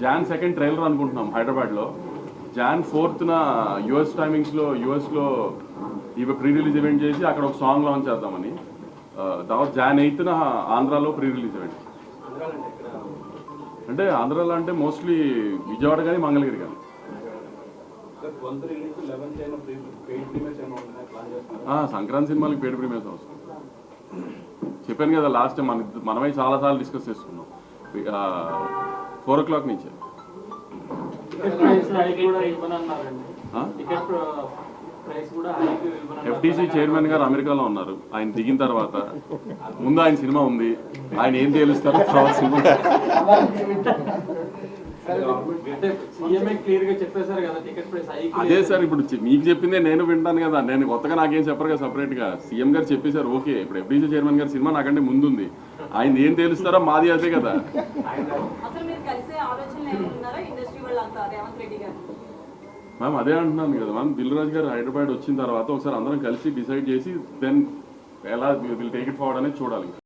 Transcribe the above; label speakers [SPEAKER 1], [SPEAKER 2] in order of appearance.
[SPEAKER 1] John 2 trailer అనుకుంటున్నాం హైదరాబాద్లో. John 4న US టైమింగ్స్లో యుఎస్లో ఇవి ప్రీ రిలీజ్ ఈవెంట్ చేసి అక్కడ ఒక సాంగ్ లాంచ్ చేద్దామని. తర్వాత జాన్ 8న ఆంధ్రాలో ప్రీ రిలీజ్ ఈవెంట్. అంటే ఆంధ్రాలో అంటే మోస్ట్లీ విజయవాడ కానీ మంగళగిరి కానీ. సంక్రాంతి సినిమాలకి పెయిడ్ ప్రీమియర్స్ అవసరం. చెప్పాను కదా లాస్ట్ టైం మనమే చాలాసార్లు డిస్కస్ చేసుకున్నాం. 4 o'clock నుంచే ఎఫ్టీసీ చైర్మన్ గారు అమెరికాలో ఉన్నారు. ఆయన దిగిన తర్వాత ముందు ఆయన సినిమా ఉంది, ఆయన ఏం తేలుస్తారో తర్వాత సినిమా. అదే సార్, ఇప్పుడు మీకు చెప్పిందే నేను వింటాను కదా. నేను కొత్తగా నాకేం చెప్పరు కదా సపరేట్ గా. సీఎం గారు చెప్పేశారు ఓకే. ఇప్పుడు ఎఫ్డీసీ చైర్మన్ గారి సినిమా నాకంటే ముందుంది, ఆయన ఏం తేలుస్తారో మాది అదే కదా. మ్యామ్ అదే అంటున్నాను కదా మ్యామ్. దిల్ రాజు గారు హైదరాబాద్ వచ్చిన తర్వాత ఒకసారి అందరం కలిసి డిసైడ్ చేసి దెన్ ఎలా విల్ టేక్ ఇట్ ఫార్వర్డ్ అనేది చూడాలి.